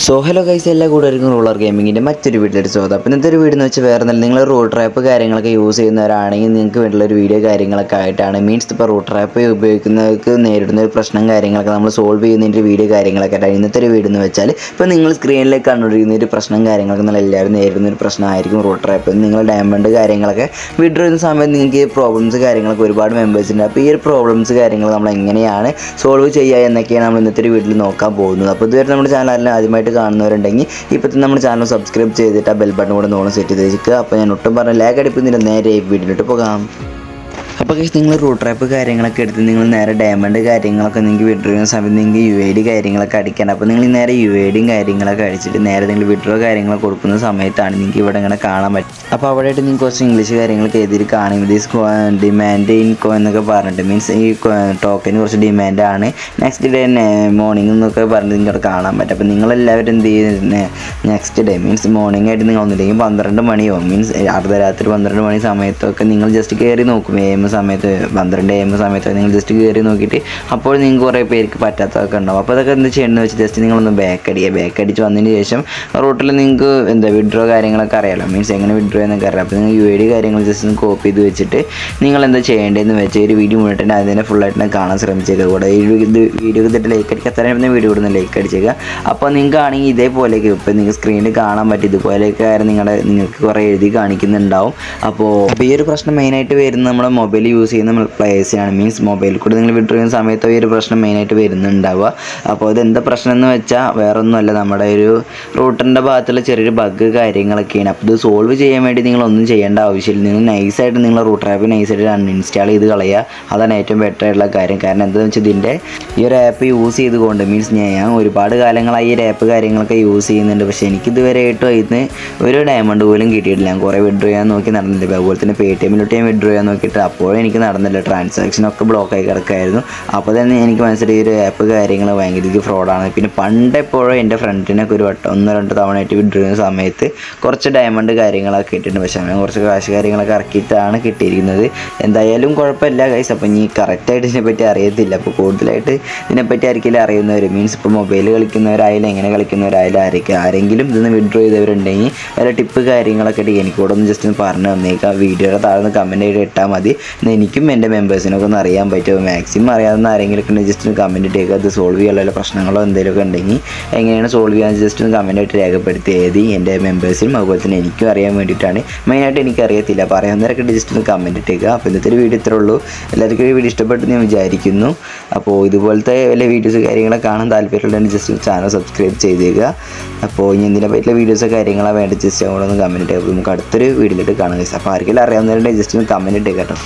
So hello guys, എല്ലാ കൂട്ടുകാർക്കും ruler ഗെയിമിങ്ങിൻ്റെ മറ്റൊരു വീട്ടിലൊരു സ്വാഗതം. അപ്പോൾ ഇന്നത്തെ ഒരു വീഡിയോ എന്ന് വെച്ചാൽ വേറെ നല്ല നിങ്ങൾ റൂട്ടർ ആപ്പ് കാര്യങ്ങളൊക്കെ യൂസ് ചെയ്യുന്നവരാണെങ്കിൽ നിങ്ങൾക്ക് വേണ്ടിയുള്ളൊരു വീഡിയോ കാര്യങ്ങളൊക്കെ ആയിട്ടാണ്. മീൻസ് ഇപ്പോൾ റൂട്ടർ ആപ്പ് ഉപയോഗിക്കുന്നവർക്ക് നേരിടുന്ന ഒരു പ്രശ്നം കാര്യങ്ങളൊക്കെ നമ്മൾ സോൾവ് ചെയ്യുന്നതിൻ്റെ വീഡിയോ കാര്യങ്ങളൊക്കെ ആയിട്ടാണ് ഇന്നത്തെ ഒരു വീഡിയോ എന്ന് വെച്ചാൽ. ഇപ്പോൾ നിങ്ങൾ സ്ക്രീനിലേക്ക് കണ്ടുകൊണ്ടിരിക്കുന്ന ഒരു പ്രശ്നം കാര്യങ്ങളൊക്കെ നിങ്ങൾ എല്ലാവരും നേരിടുന്ന ഒരു പ്രശ്നമായിരിക്കും റൂട്ടർ ആപ്പ്. നിങ്ങൾ ഡയമണ്ട് കാര്യങ്ങളൊക്കെ വിഡ്രോ ചെയ്യുന്ന സമയത്ത് നിങ്ങൾക്ക് ഈ പ്രോബ്ലംസ് കാര്യങ്ങളൊക്കെ ഒരുപാട് മെമ്പേഴ്സിൻ്റെ. അപ്പോൾ ഈ ഒരു പ്രോബ്ലംസ് കാര്യങ്ങൾ നമ്മൾ എങ്ങനെയാണ് സോൾവ് ചെയ്യുക എന്നൊക്കെയാണ് നമ്മൾ ഇന്നത്തെ ഒരു വീഡിയോയിൽ നോക്കാൻ പോകുന്നത്. അപ്പോൾ ഇതുവരെ നമ്മുടെ ചാനലിൽ ആദ്യമായിട്ട് കാണുന്നവരുണ്ടെങ്കിൽ ഇപ്പോൾ തന്നെ നമ്മുടെ ചാനൽ സബ്സ്ക്രൈബ് ചെയ്തിട്ട് ആ ബെൽ ബട്ടൺ കൂടെ നോളം സെറ്റ് ചെയ്ത് വെച്ചിരിക്കുക. അപ്പോൾ ഞാൻ ഒട്ടും പറഞ്ഞ ലാഗ് അടിപ്പിക്കുന്നില്ല, നേരെ ഈ വീഡിയോയിലോട്ട് പോകാം. അപ്പോൾ നിങ്ങൾ റൂട്ടർ ആപ്പ് കാര്യങ്ങളൊക്കെ എടുത്ത് നിങ്ങൾ നേരെ ഡയമണ്ട് കാര്യങ്ങളൊക്കെ നിങ്ങൾക്ക് വിഡ്രോ ചെയ്യുന്ന സമയത്ത് നിങ്ങൾക്ക് UID കാര്യങ്ങളൊക്കെ അടിക്കണം. അപ്പോൾ നിങ്ങൾ നേരെ UID കാര്യങ്ങളൊക്കെ അടിച്ചിട്ട് നേരെ നിങ്ങൾ വിഡ്രോ കാര്യങ്ങളൊക്കെ കൊടുക്കുന്ന സമയത്താണ് നിങ്ങൾക്ക് ഇവിടെ ഇങ്ങനെ കാണാൻ പറ്റും. അപ്പോൾ അവിടെയായിട്ട് നിങ്ങൾക്ക് കുറച്ച് ഇംഗ്ലീഷ് കാര്യങ്ങളൊക്കെ എഴുതിയിട്ട് കാണും. ദിസ് ഡിമാൻഡ് ഇൻ എന്നൊക്കെ പറഞ്ഞിട്ട് മീൻസ് ഈ ടോക്കന് കുറച്ച് ഡിമാൻഡാണ്, നെക്സ്റ്റ് ഡേ മോർണിംഗ് എന്നൊക്കെ പറഞ്ഞിട്ട് നിങ്ങൾക്ക് കാണാൻ പറ്റും. അപ്പോൾ നിങ്ങളെല്ലാവരും എന്ത് ചെയ്യുന്നത്, നെക്സ്റ്റ് ഡേ മീൻസ് മോർണിംഗ് ആയിട്ട് നിങ്ങൾ ഒന്നില്ലെങ്കിൽ 12 മണിയോ മീൻസ് അർദ്ധരാത്രി 12 മണി സമയത്തൊക്കെ നിങ്ങൾ ജസ്റ്റ് കയറി നോക്കും. സമയത്ത് 12 AM സമയത്ത് നിങ്ങൾ ജസ്റ്റ് കയറി നോക്കിയിട്ട് അപ്പോൾ നിങ്ങൾക്ക് കുറേ പേർക്ക് പറ്റാത്തതൊക്കെ ഉണ്ടാവും. അപ്പോൾ അതൊക്കെ എന്ത് ചെയ്യണമെന്ന് വെച്ചാൽ ജസ്റ്റ് നിങ്ങളൊന്ന് ബാക്ക് അടിച്ച് വന്നതിന് ശേഷം റൂട്ടിൽ നിങ്ങൾക്ക് എന്താ വിഡ്രോ കാര്യങ്ങളൊക്കെ അറിയാമല്ലോ, മീൻസ് എങ്ങനെ വിഡ്രോ എന്നൊക്കെ അറിയാം. അപ്പോൾ നിങ്ങൾ UID കാര്യങ്ങൾ ജസ്റ്റ് ഒന്ന് കോപ്പി ചെയ്ത് വെച്ചിട്ട് നിങ്ങൾ എന്താ ചെയ്യേണ്ടതെന്ന് വെച്ചാൽ ഒരു വീഡിയോ മുന്നിട്ട് അതിനെ ഫുള്ളായിട്ട് കാണാൻ ശ്രമിച്ചേക്കുക. കൂടെ ഈ വീഡിയോ ഇതിട്ട് ലൈക്ക് അടിക്കുക, അത്രയും വീഡിയോ കൊടുന്ന് ലൈക്ക് അടിച്ചേക്കുക. അപ്പോൾ നിങ്ങൾക്ക് ആണെങ്കിൽ ഇതേപോലെയൊക്കെ ഇപ്പോൾ നിങ്ങൾക്ക് സ്ക്രീനിൽ കാണാൻ പറ്റും, ഇതുപോലെയൊക്കെ നിങ്ങൾക്ക് കുറേ എഴുതി കാണിക്കുന്നുണ്ടാവും. അപ്പോൾ ഈ ഒരു പ്രശ്നം മെയിനായിട്ട് വരുന്നത് നമ്മുടെ മൊബൈൽ യൂസ് ചെയ്യുന്ന പ്ലേയേഴ്സിനാണ്. മീൻസ് മൊബൈലിൽ കൂടെ നിങ്ങൾ വിഡ്രോ ചെയ്യുന്ന സമയത്ത് ഈ ഒരു പ്രശ്നം മെയിനായിട്ട് വരുന്നുണ്ടാവുക. അപ്പോൾ ഇതെന്താ പ്രശ്നം എന്ന് വെച്ചാൽ വേറെ ഒന്നുമല്ല, നമ്മുടെ ഒരു റൂട്ടറിൻ്റെ ഭാഗത്തുള്ള ചെറിയൊരു ബഗ് കാര്യങ്ങളൊക്കെയാണ്. അപ്പോൾ ഇത് സോൾവ് ചെയ്യാൻ വേണ്ടി നിങ്ങളൊന്നും ചെയ്യേണ്ട ആവശ്യമില്ല. നിങ്ങൾ നൈസായിട്ട് നിങ്ങൾ റൂട്ടർ ആപ്പ് നൈസായിട്ട് അൺഇൻസ്റ്റാൾ ചെയ്ത് കളയുക. അതാണ് ഏറ്റവും ബെറ്റർ ആയിട്ടുള്ള കാര്യം. കാരണം എന്താണെന്ന് വെച്ചാൽ ഇതിൻ്റെ ഈ ഒരു ആപ്പ് യൂസ് ചെയ്തുകൊണ്ട് മീൻസ് ഞാൻ ഒരുപാട് കാലങ്ങളായി ഈ ഒരു ആപ്പ് കാര്യങ്ങളൊക്കെ യൂസ് ചെയ്യുന്നുണ്ട്. പക്ഷേ എനിക്കിതുവരെയായിട്ടും ഇതിന് ഒരു ഡയമണ്ട് പോലും കിട്ടിയിട്ടില്ല. ഞാൻ കുറേ വിഡ്രോ ചെയ്യാൻ നോക്കി നടന്നില്ല. അതുപോലെ തന്നെ പേടിഎമ്മിലോട്ട് ഞാൻ വിഡ്രോ ചെയ്യാൻ നോക്കിയിട്ട് അപ്പോഴും എനിക്ക് നടന്നില്ല, ട്രാൻസാക്ഷനൊക്കെ ബ്ലോക്കായി കിടക്കായിരുന്നു. അപ്പോൾ തന്നെ എനിക്ക് മനസ്സിലായി ഈ ഒരു ആപ്പ് കാര്യങ്ങൾ ഭയങ്കര ഫ്രോഡാണ്. പിന്നെ പണ്ടെപ്പോഴും എൻ്റെ ഫ്രണ്ടിനൊക്കെ ഒരു വട്ടം 1-2 തവണയായിട്ട് വിഡ്രോ ചെയ്യുന്ന സമയത്ത് കുറച്ച് ഡയമണ്ട് കാര്യങ്ങളൊക്കെ കിട്ടിയിട്ടുണ്ട്. പക്ഷേ ഞാൻ കുറച്ച് കാശ് കാര്യങ്ങളൊക്കെ ഇറക്കിയിട്ടാണ് കിട്ടിയിരിക്കുന്നത്. എന്തായാലും കുഴപ്പമില്ല ഗൈസ്. അപ്പോൾ ഇനി കറക്റ്റായിട്ട് ഇതിനെപ്പറ്റി അറിയത്തില്ല. അപ്പോൾ കൂടുതലായിട്ട് ഇതിനെപ്പറ്റി ആയിരിക്കില്ല അറിയുന്നവർ, മീൻസ് ഇപ്പോൾ മൊബൈൽ കളിക്കുന്നവരായാലും എങ്ങനെ കളിക്കുന്നവരായാലും ആരെങ്കിലും ഇതിന് വിഡ്രോ ചെയ്തവരുണ്ടെങ്കിൽ വല്ല ടിപ്പ് കാര്യങ്ങളൊക്കെ ഇട്ട് എനിക്കൂടെ ഒന്ന് ജസ്റ്റ് ഒന്ന് പറഞ്ഞു തന്നേക്കാം. വീഡിയോയുടെ താഴെ കമൻറ്റ് ചെയ്ത് ഇട്ടാൽ മതി. എനിക്കും എൻ്റെ മെമ്പേഴ്സിനൊക്കെ ഒന്ന് അറിയാൻ പറ്റുമോ. മാക്സിമം അറിയാവുന്ന ആരെങ്കിലുമൊക്കെ ഉണ്ടെങ്കിൽ ജസ്റ്റ് ഒന്ന് കമൻറ്റ് ഇട്ടേക്കുക. അത് സോൾവ് ചെയ്യാനുള്ള പ്രശ്നങ്ങളോ എന്തെങ്കിലുമൊക്കെ ഉണ്ടെങ്കിൽ എങ്ങനെയാണ് സോൾവ് ചെയ്യാൻ ജസ്റ്റ് ഒന്ന് കമൻറ്റായിട്ട് രേഖപ്പെടുത്തി എഴുതി എൻ്റെ മെമ്പേഴ്സിനും അതുപോലെ തന്നെ എനിക്കും അറിയാൻ വേണ്ടിയിട്ടാണ്. മെയിനായിട്ട് എനിക്കറിയത്തില്ല, അപ്പോൾ അറിയാവുന്നവരൊക്കെ ജസ്റ്റ് ഒന്ന് കമൻറ്റ് ഇട്ടേക്കുക. അപ്പോൾ ഇന്നത്തെ ഒരു വീഡിയോ ഇത്രേ ഉള്ളൂ. എല്ലാവർക്കും ഈ വീഡിയോ ഇഷ്ടപ്പെട്ടു ഞാൻ വിചാരിക്കുന്നു. അപ്പോൾ ഇതുപോലത്തെ വല്ല വീഡിയോസ് കാര്യങ്ങളൊക്കെ കാണാൻ താല്പര്യമുള്ളതെങ്കിൽ ജസ്റ്റ് ചാനൽ സബ്സ്ക്രൈബ് ചെയ്തേക്കുക. അപ്പോൾ ഇനി എന്തിനെ പറ്റിയുള്ള വീഡിയോസ് കാര്യങ്ങളാണ് വേണ്ടി ജസ്റ്റ് അങ്ങോട്ട് ഒന്ന് കമൻറ്റ് ഇട്ടേക്കുക. നമുക്ക് അടുത്തൊരു വീഡിയോയിലേക്ക് കാണാം. അപ്പോൾ ആർക്കെങ്കിലും അറിയാവുന്നവരുണ്ടെങ്കിൽ ജസ്റ്റ് ഒന്ന് കമൻറ്റ് ഇട്ടേക്കാം കേട്ടോ.